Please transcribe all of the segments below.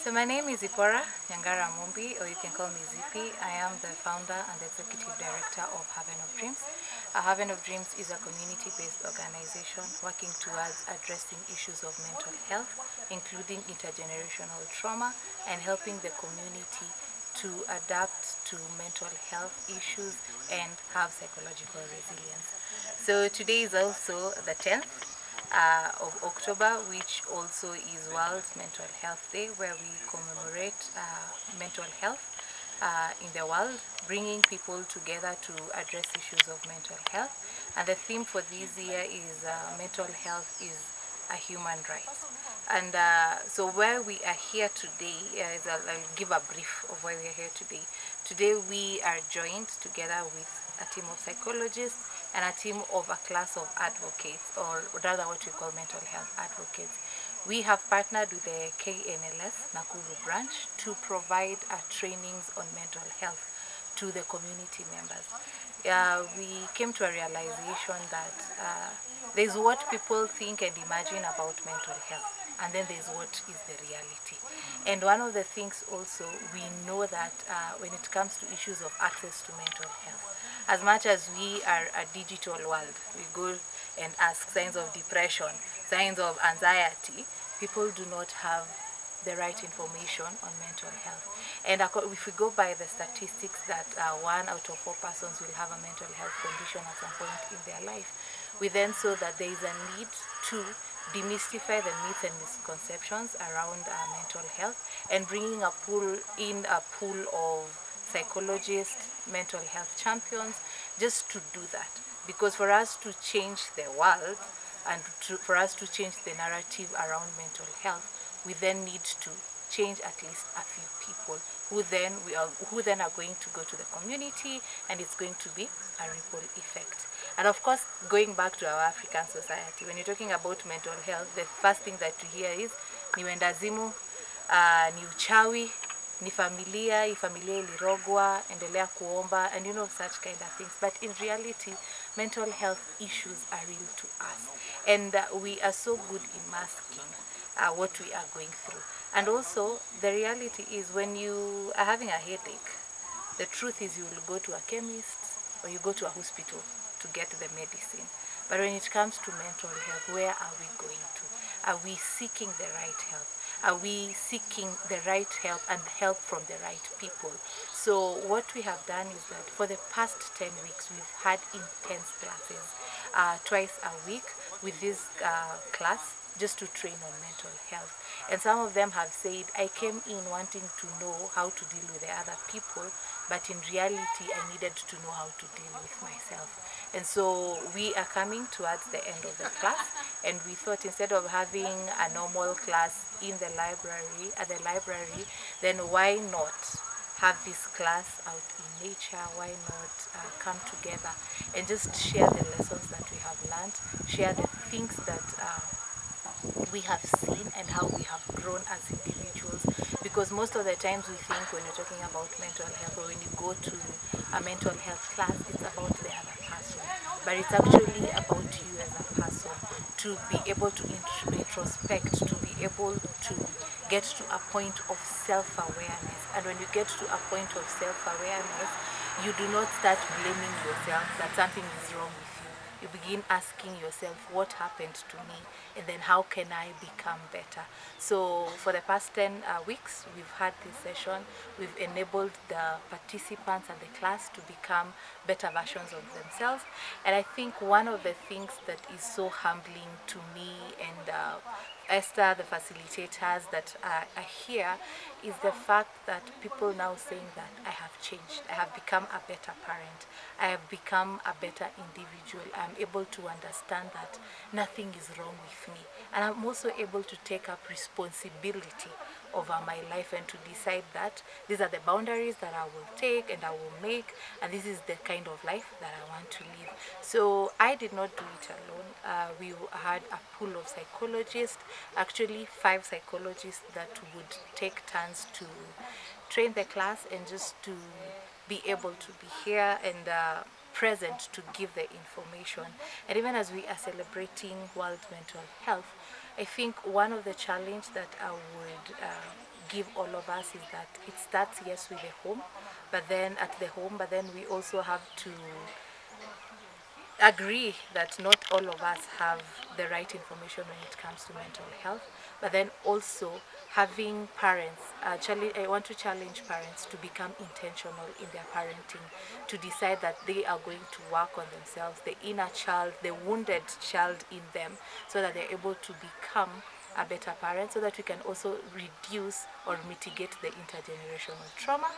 So my name is Ipora Nyangara Mumbi, or you can call me Zippy. I am the founder and executive director of Haven of Dreams. Haven of Dreams is a community-based organization working towards addressing issues of mental health, including intergenerational trauma, and helping the community to adapt to mental health issues and have psychological resilience. So today is also the 10th of October, which also is World Mental Health Day, where we commemorate mental health in the world, bringing people together to address issues of mental health. And the theme for this year is mental health is a human right. And so where we are here today, I'll give a brief of why we are here today. Today we are joined together with a team of psychologists and a team of a class of advocates, or rather what we call mental health advocates. We have partnered with the KNLS Nakuru branch to provide trainings on mental health to the community members. We came to a realization that there's what people think and imagine about mental health, and then there's what is the reality. And one of the things also, we know that when it comes to issues of access to mental health, as much as we are a digital world, we go and ask signs of depression, signs of anxiety, people do not have the right information on mental health. And if we go by the statistics that 1 out of 4 persons will have a mental health condition at some point in their life, we then saw that there is a need to demystify the myths and misconceptions around mental health, and bringing a pool of psychologists, mental health champions, just to do that. Because for us to change the world and for us to change the narrative around mental health, we then need to change at least a few people who then are going to go to the community, and it's going to be a ripple effect. And of course, going back to our African society, when you're talking about mental health, the first thing that you hear is ni wendazimu, ni uchawi, ni familia, familia ilirogwa, endelea kuomba, and such kind of things. But in reality, mental health issues are real to us, and we are so good in masking what we are going through. And also, the reality is, when you are having a headache, the truth is you will go to a chemist or you go to a hospital to get the medicine. But when it comes to mental health, where are we going to? Are we seeking the right help? Are we seeking the right help and help from the right people? So what we have done is that for the past 10 weeks, we've had intense classes twice a week with this class, just to train on mental health. And some of them have said, I came in wanting to know how to deal with the other people, but in reality, I needed to know how to deal with myself. And so we are coming towards the end of the class, and we thought, instead of having a normal class in the library, then why not have this class out in nature? Why not come together and just share the lessons that we have learned, share the things that we have seen, and how we have grown as individuals. Because most of the times we think, when you're talking about mental health, or when you go to a mental health class, it's about the other person. But it's actually about you as a person, to be able to introspect, to be able to get to a point of self-awareness. And when you get to a point of self-awareness, you do not start blaming yourself that something is wrong with you. You begin asking yourself, what happened to me, and then how can I become better? So for the past 10 weeks, we've had this session. We've enabled the participants and the class to become better versions of themselves. And I think one of the things that is so humbling to me and Esther, the facilitators that are here, is the fact that people now saying that I have changed, I have become a better parent, I have become a better individual, I'm able to understand that nothing is wrong with me, and I'm also able to take up responsibility over my life and to decide that these are the boundaries that I will take and I will make, and this is the kind of life that I want to live. So I did not do it alone. We had a pool of psychologists, actually 5 psychologists, that would take turns to train the class and just to be able to be here and present to give the information. And even as we are celebrating World Mental Health, I think one of the challenge that I would give all of us is that it starts, yes, with the home, but then we also have to agree that not all of us have the right information when it comes to mental health, but then also having parents, I want to challenge parents to become intentional in their parenting, to decide that they are going to work on themselves, the inner child, the wounded child in them, so that they're able to become a better parent, so that we can also reduce or mitigate the intergenerational trauma.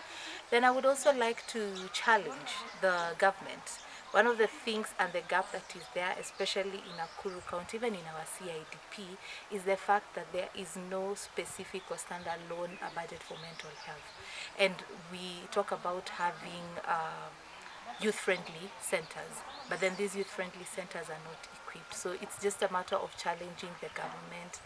Then I would also like to challenge the government. One of the things and the gap that is there, especially in Nakuru County, even in our CIDP, is the fact that there is no specific or standalone budget for mental health. And we talk about having youth-friendly centers, but then these youth-friendly centers are not equipped. So it's just a matter of challenging the government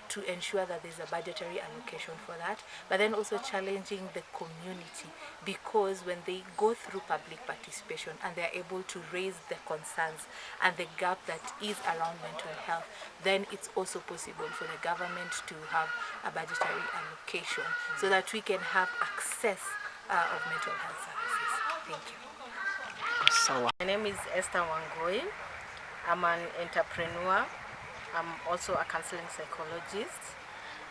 to ensure that there's a budgetary allocation for that, but then also challenging the community, because when they go through public participation and they're able to raise the concerns and the gap that is around mental health, then it's also possible for the government to have a budgetary allocation so that we can have access of mental health services. Thank you. My name is Esther Wangoi. I'm an entrepreneur. I'm also a counseling psychologist,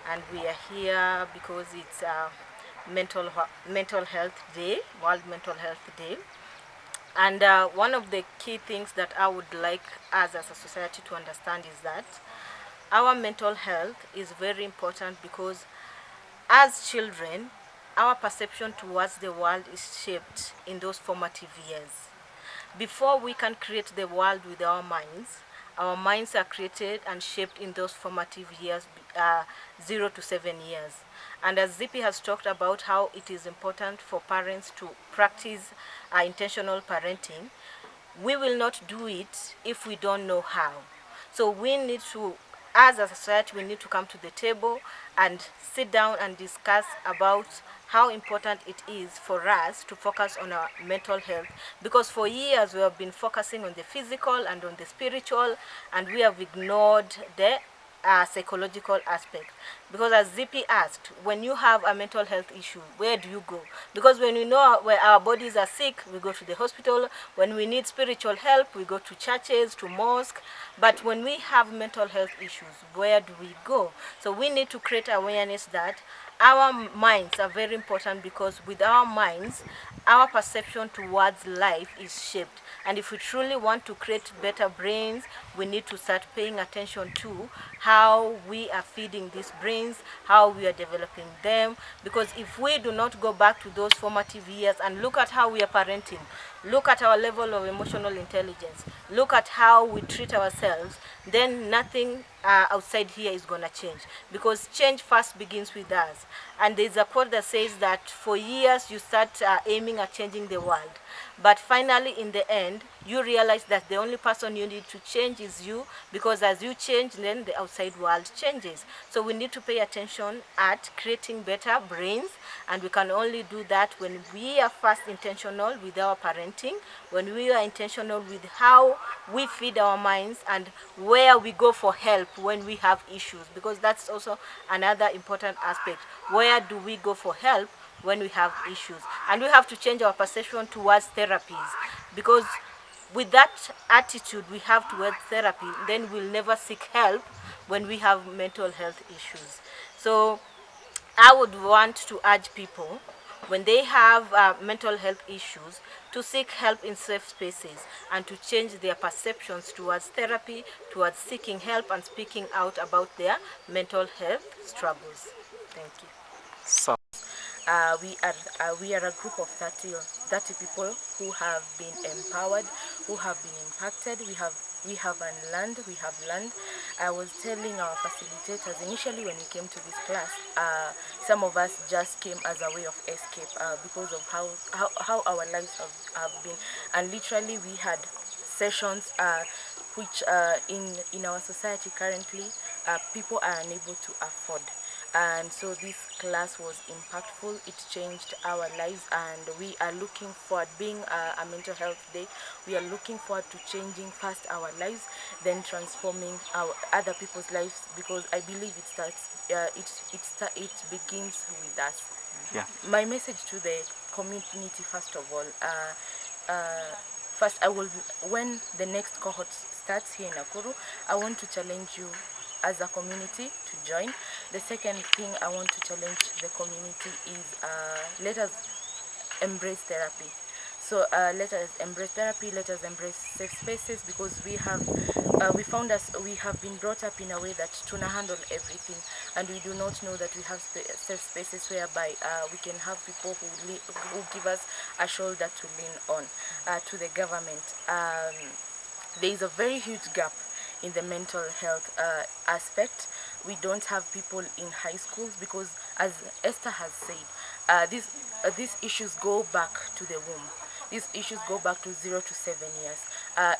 and we are here because it's Mental Health Day, World Mental Health Day. And one of the key things that I would like us as a society to understand is that our mental health is very important, because as children, our perception towards the world is shaped in those formative years. Before we can create the world with our minds are created and shaped in those formative years, 0 to 7 years. And as Zippy has talked about how it is important for parents to practice intentional parenting, we will not do it if we don't know how. So we need to, as a society, we need to come to the table and sit down and discuss about how important it is for us to focus on our mental health, because for years we have been focusing on the physical and on the spiritual, and we have ignored the psychological aspect. Because as Zippy asked, when you have a mental health issue, where do you go? Because when we know where our bodies are sick, we go to the hospital. When we need spiritual help, we go to churches, to mosque. But when we have mental health issues, where do we go? So we need to create awareness that our minds are very important, because with our minds, our perception towards life is shaped. And if we truly want to create better brains, we need to start paying attention to how we are feeding these brains, how we are developing them. Because if we do not go back to those formative years and look at how we are parenting, look at our level of emotional intelligence, look at how we treat ourselves, then nothing outside here is going to change. Because change first begins with us. And there's a quote that says that for years you start aiming at changing the world, but finally in the end you realize that the only person you need to change is you, because as you change, then the outside world changes. So we need to pay attention at creating better brains, and we can only do that when we are first intentional with our parenting, when we are intentional with how we feed our minds, and where we go for help when we have issues, because that's also another important aspect. Where do we go for help when we have issues? And we have to change our perception towards therapies, because with that attitude we have towards therapy, then we'll never seek help when we have mental health issues. So I would want to urge people, when they have mental health issues, to seek help in safe spaces and to change their perceptions towards therapy, towards seeking help and speaking out about their mental health struggles. Thank you. So we are a group of 30 people who have been empowered, who have been impacted. We have learned. I was telling our facilitators initially when we came to this class, some of us just came as a way of escape because of how our lives have been, and literally we had sessions which in our society currently people are unable to afford. And so this class was impactful. It changed our lives, and we are looking forward, being a mental health day, we are looking forward to changing first our lives, then transforming our other people's lives, because I believe it starts it begins with us. Yeah. My message to the community, first of all, first I will, when the next cohort starts here in Nakuru, I want to challenge you as a community to join. The second thing I want to challenge the community is let us embrace therapy. So let us embrace therapy, let us embrace safe spaces, because we have we have been brought up in a way that to handle everything, and we do not know that we have safe spaces whereby we can have people who give us a shoulder to lean on. To the government, there is a very huge gap in the mental health aspect. We don't have people in high schools because, as Esther has said, these issues go back to the womb. These issues go back to 0 to 7 years.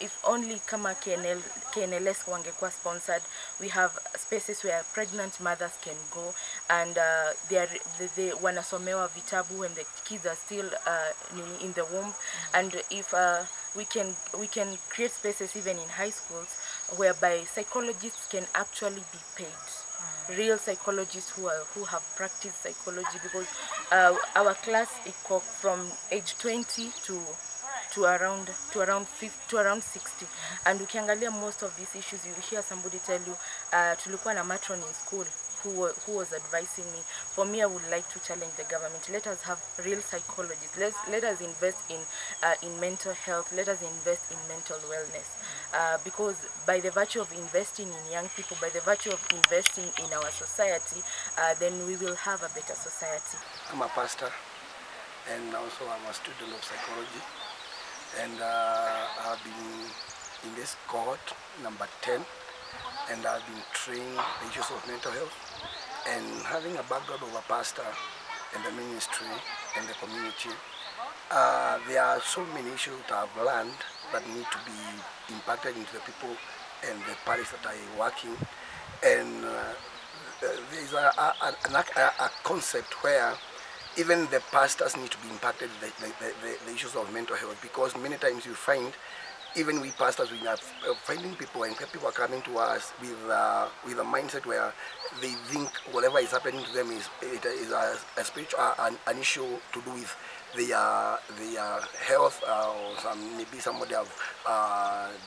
If only kama KNLS wangekuwa sponsored, we have spaces where pregnant mothers can go, and they wanasomewa vitabu when the kids are still in the womb. And if we can create spaces even in high schools whereby psychologists can actually be paid, real psychologists who have practiced psychology, because our class from age 20 to around 60, and ukiangalia most of these issues, you hear somebody tell you tulikuwa na matron in school who was advising me. For me, I would like to challenge the government. Let us have real psychologists. Let us invest in mental health. Let us invest in mental wellness, because by the virtue of investing in young people, by the virtue of investing in our society, then we will have a better society. I'm a pastor, and also I'm a student of psychology, and I've been in this cohort number 10, and I've been trained the issues of mental health. And having a background of a pastor in the ministry and the community, there are so many issues that I've learned that need to be impacted into the people and the parish that I work in. And there is a concept where even the pastors need to be impacted with the issues of mental health, because many times you find, even we pastors, we are finding people, and people are coming to us with a mindset where they think whatever is happening to them is a spiritual an issue to do with their health, or maybe somebody have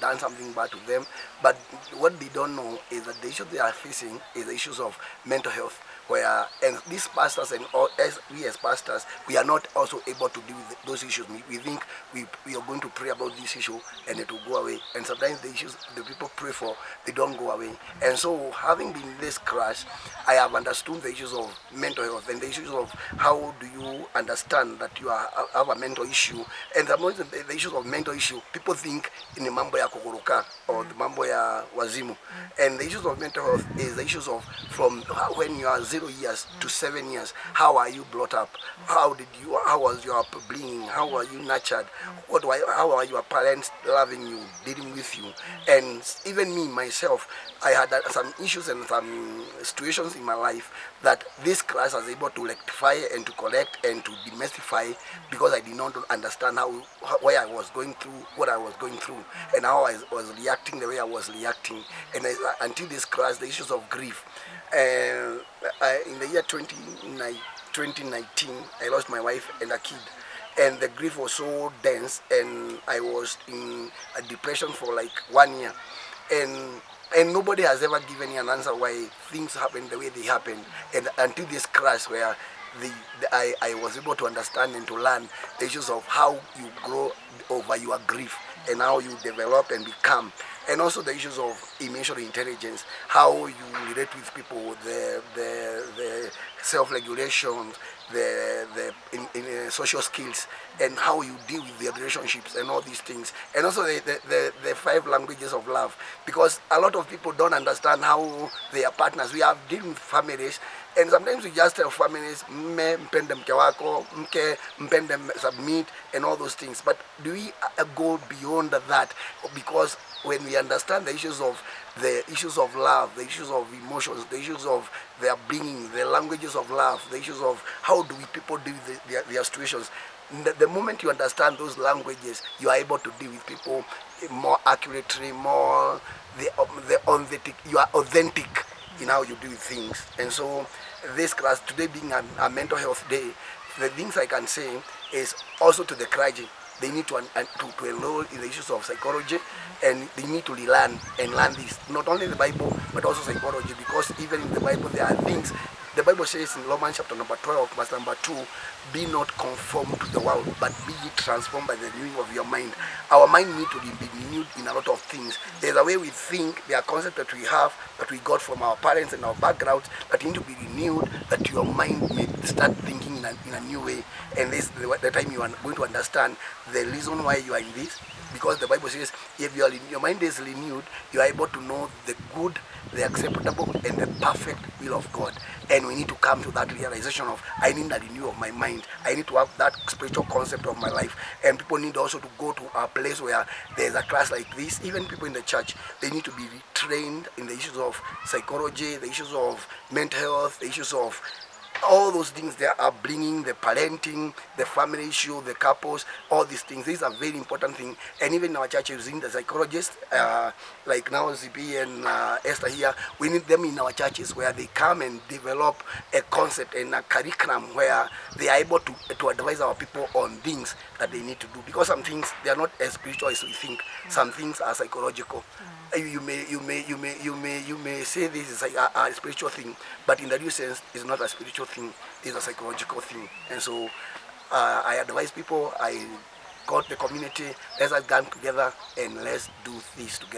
done something bad to them. But what they don't know is that the issue they are facing is the issues of mental health, where, and these pastors and all, we as pastors, we are not also able to deal with those issues. We think we are going to pray about this issue and it will go away, and sometimes the issues the people pray for, they don't go away. And so, having been in this class, I have understood the issues of mental health and the issues of how do you understand that you have a mental issue. And the issues of mental issue, people think in the mambo ya kukoroka or the mambo ya wazimu. And the issues of mental health is the issues of from when you are 0 years to 7 years. How are you brought up? How was your upbringing? How were you nurtured? How are your parents loving you, dealing with you? And even me myself, I had some issues and some situations in my life that this class was able to rectify and to correct and to demystify, because I did not understand why I was going through what I was going through and how I was reacting the way I was reacting. And until this class, the issues of grief. And in the year 2019, I lost my wife and a kid. And the grief was so dense, and I was in a depression for like 1 year. And nobody has ever given me an answer why things happen the way they happen. And until this class where I was able to understand and to learn the issues of how you grow over your grief and how you develop and become. And also the issues of emotional intelligence, how you relate with people, the self-regulation, the social skills, and how you deal with the relationships and all these things. And also the 5 languages of love, because a lot of people don't understand how they are partners. We have dealing with families, and sometimes we just tell families, mpende mke wako, mke mpende submit, and all those things. But do we go beyond that? Because when we understand the issues of love, the issues of emotions, the issues of their being, the languages of love, the issues of how do we people deal with their situations. The moment you understand those languages, you are able to deal with people more accurately, more the authentic. You are authentic in how you do things. And so this class today being a mental health day, the things I can say is also to the clergy. They need to enroll in the issues of psychology, and they need to relearn and learn this, not only the Bible but also psychology, because even in the Bible there are things. The Bible says in Romans chapter number 12 verse number 2, be not conformed to the world, but be ye transformed by the renewing of your mind. Our mind need to be renewed in a lot of things. There's a way we think, there are concepts that we have, that we got from our parents and our backgrounds, that need to be renewed, that your mind may start thinking in a new way. And this is the time you are going to understand the reason why you are in this. Because the Bible says, if your mind is renewed, you are able to know the good, the acceptable, and the perfect will of God. And we need to come to that realization of, I need a renewal of my mind. I need to have that spiritual concept of my life. And people need also to go to a place where there's a class like this. Even people in the church, they need to be trained in the issues of psychology, the issues of mental health, the issues of all those things they are bringing, the parenting, the family issue, the couples, all these things. These are very important things. And even in our church, using the psychologists, like now ZP and Esther here, we need them in our churches where they come and develop a concept and a curriculum where they are able to advise our people on things that they need to do. Because some things, they are not as spiritual as we think. Some things are psychological. You may say this is like a spiritual thing, but in the real sense, it's not a spiritual thing. It's a psychological thing. And so I advise people, I got the community, let's get together and let's do this together.